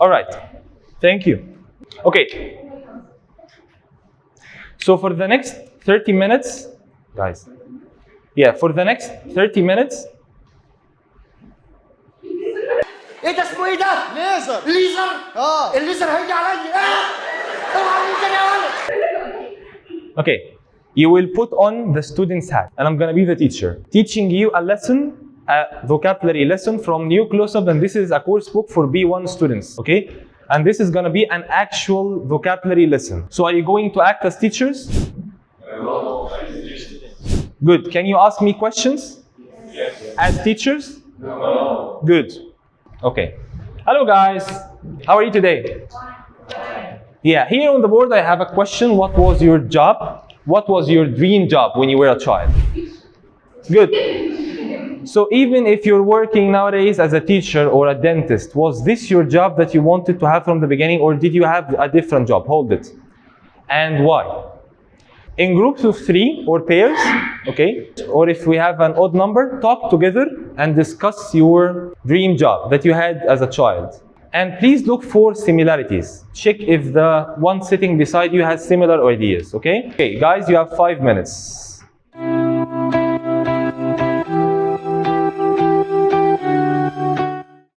All right. Thank you. Okay. So for the next 30 minutes, guys. Yeah, for the next 30 minutes. ايه ده اسمه ايه ده؟ ليزر. ليزر؟ الليزر هيجي عليا. اوعى من كده يا ولد. Okay. You will put on the student's hat, and I'm gonna be the teacher, teaching you a lesson, a vocabulary lesson from New Close-Up, and this is a course book for B1 students, okay? And this is gonna be an actual vocabulary lesson. So are you going to act as teachers? No. Good. Can you ask me questions? Yes. As teachers? No. Good. Okay. Hello guys. How are you today? Yeah, here on the board I have a question. What was your job? What was your dream job when you were a child? Good. So even if you're working nowadays as a teacher or a dentist, was this your job that you wanted to have from the beginning, or did you have a different job? Hold it. And why? In groups of 3 or pairs, okay, or if we have an odd number, talk together and discuss your dream job that you had as a child. And please look for similarities. Check if the one sitting beside you has similar ideas, okay? Okay, guys, you have 5 minutes.